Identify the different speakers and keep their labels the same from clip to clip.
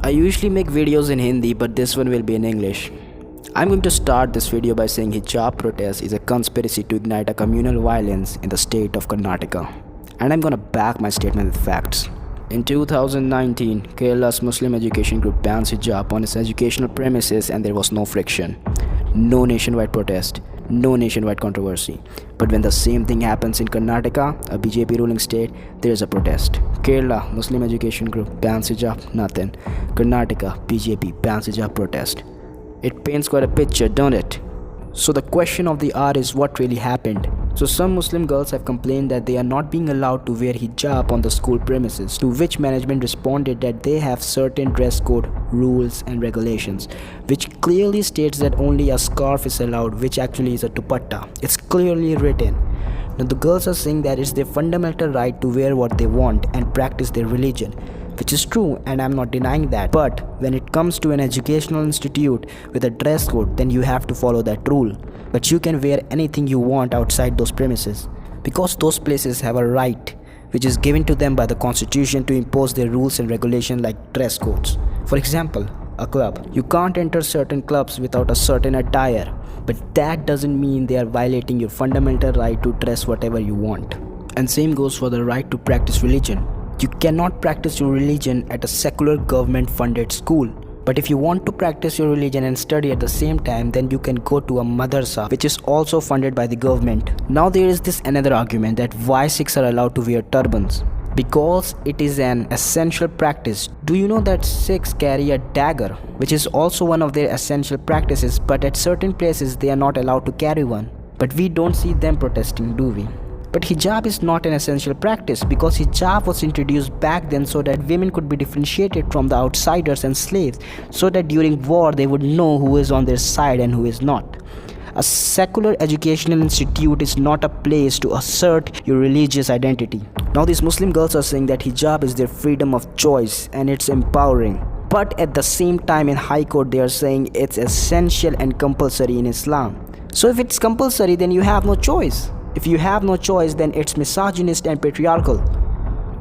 Speaker 1: I usually make videos in Hindi, but this one will be in English. I'm going to start this video by saying hijab protest is a conspiracy to ignite a communal violence in the state of Karnataka. And I'm gonna back my statement with facts. In 2019, Kerala's Muslim education group bans hijab on its educational premises and there was no friction. No nationwide protest, no nationwide controversy. But when the same thing happens in Karnataka, a BJP ruling state, there is a protest. Kerala Muslim education group bans hijab, nothing. Karnataka BJP bans hijab protest. It paints quite a picture, don't it? So the question of the hour is what really happened. So some Muslim girls have complained that they are not being allowed to wear hijab on the school premises, to which management responded that they have certain dress code, rules and regulations, which clearly states that only a scarf is allowed, which actually is a dupatta. It's clearly written. Now the girls are saying that it's their fundamental right to wear what they want and practice their religion, which is true and I'm not denying that. But when it comes to an educational institute with a dress code, then you have to follow that rule. But you can wear anything you want outside those premises, because those places have a right which is given to them by the constitution to impose their rules and regulations like dress codes. For example, a club. You can't enter certain clubs without a certain attire, but that doesn't mean they are violating your fundamental right to dress whatever you want. And same goes for the right to practice religion. You cannot practice your religion at a secular government funded school. But if you want to practice your religion and study at the same time, then you can go to a madrasa which is also funded by the government. Now there is this another argument that why Sikhs are allowed to wear turbans. Because it is an essential practice. Do you know that Sikhs carry a dagger, which is also one of their essential practices, but at certain places they are not allowed to carry one. But we don't see them protesting, do we? But hijab is not an essential practice because hijab was introduced back then so that women could be differentiated from the outsiders and slaves, so that during war they would know who is on their side and who is not. A secular educational institute is not a place to assert your religious identity. Now these Muslim girls are saying that hijab is their freedom of choice and it's empowering. But at the same time in High Court they are saying it's essential and compulsory in Islam. So if it's compulsory, then you have no choice. If you have no choice, then it's misogynist and patriarchal.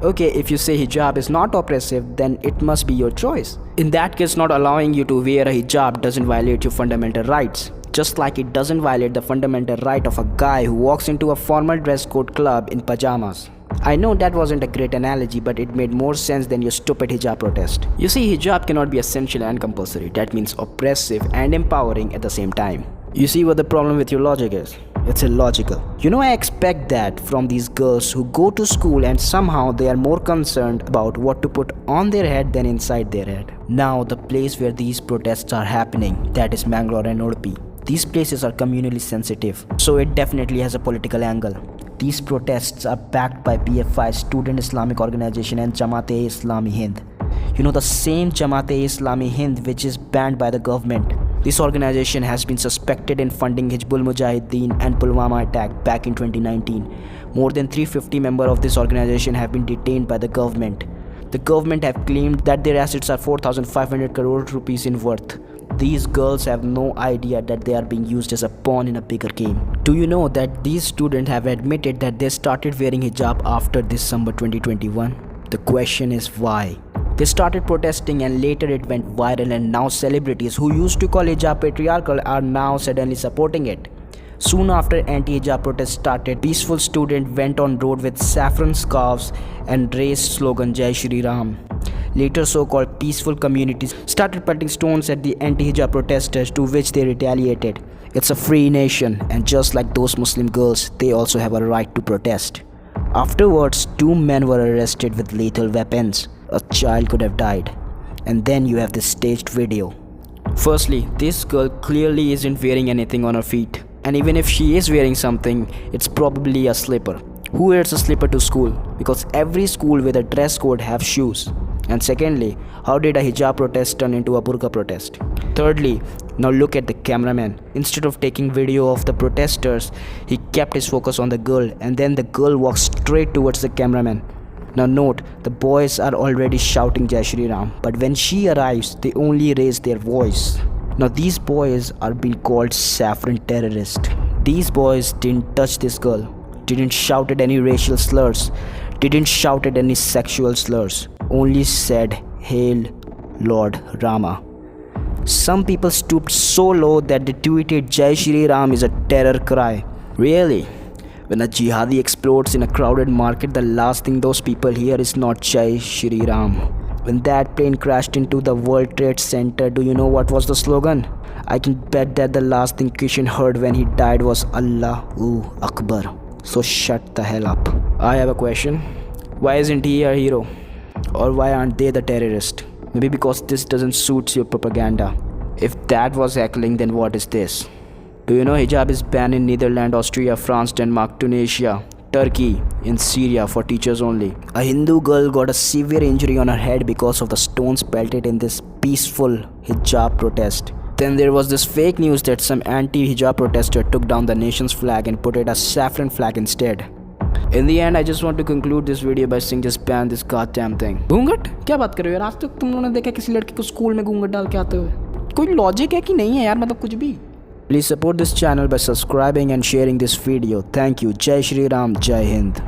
Speaker 1: Okay, if you say hijab is not oppressive, then it must be your choice. In that case, not allowing you to wear a hijab doesn't violate your fundamental rights. Just like it doesn't violate the fundamental right of a guy who walks into a formal dress code club in pajamas. I know that wasn't a great analogy, but it made more sense than your stupid hijab protest. You see, hijab cannot be essential and compulsory. That means oppressive and empowering at the same time. You see what the problem with your logic is? It's illogical. You know, I expect that from these girls who go to school and somehow they are more concerned about what to put on their head than inside their head. Now, the place where these protests are happening, that is Mangalore and Udupi. These places are communally sensitive, so it definitely has a political angle. These protests are backed by PFI, Student Islamic Organization, and Jamaat-e-Islami Hind. You know, the same Jamaat-e-Islami Hind which is banned by the government. This organization has been suspected in funding Hizbul Mujahideen and Pulwama attack back in 2019. More than 350 members of this organization have been detained by the government. The government have claimed that their assets are 4,500 crore rupees in worth. These girls have no idea that they are being used as a pawn in a bigger game. Do you know that these students have admitted that they started wearing hijab after December 2021? The question is why? They started protesting and later it went viral, and now celebrities who used to call hijab patriarchal are now suddenly supporting it. Soon after anti-hijab protests started, peaceful students went on road with saffron scarves and raised slogan Jai Shri Ram. Later so-called peaceful communities started pelting stones at the anti-hijab protesters, to which they retaliated. It's a free nation, and just like those Muslim girls, they also have a right to protest. Afterwards, 2 men were arrested with lethal weapons. A child could have died. And then you have this staged video. Firstly, this girl clearly isn't wearing anything on her feet. And even if she is wearing something, it's probably a slipper. Who wears a slipper to school? Because every school with a dress code have shoes. And secondly, how did a hijab protest turn into a burqa protest? Thirdly, now look at the cameraman. Instead of taking video of the protesters, he kept his focus on the girl, and then the girl walked straight towards the cameraman. Now note, the boys are already shouting Jai Shri Ram, but when she arrives, they only raise their voice. Now these boys are being called saffron terrorists. These boys didn't touch this girl, didn't shout at any racial slurs, didn't shout at any sexual slurs, only said Hail Lord Rama. Some people stooped so low that they tweeted Jai Shri Ram is a terror cry. Really? When a jihadi explodes in a crowded market, the last thing those people hear is not Jai Shri Ram. When that plane crashed into the World Trade Center, do you know what was the slogan? I can bet that the last thing Kishan heard when he died was Allahu Akbar. So shut the hell up. I have a question. Why isn't he a hero? Or why aren't they the terrorist? Maybe because this doesn't suit your propaganda. If that was heckling, then what is this? Do you know hijab is banned in Netherlands, Austria, France, Denmark, Tunisia, Turkey, in Syria for teachers only. A Hindu girl got a severe injury on her head because of the stones pelted in this peaceful hijab protest. Then there was this fake news that some anti-hijab protester took down the nation's flag and put it as saffron flag instead. In the end, I just want to conclude this video by saying just ban this goddamn thing. घूंघट? क्या बात कर रहे हो यार? आज तक तुम लोगों ने देखा किसी लड़की को स्कूल में घूंघट डाल के आते हुए? कोई लॉजिक है कि नहीं है यार, मतलब कुछ भी? Please support this channel by subscribing and sharing this video. Thank you. Jai Shri Ram, Jai Hind.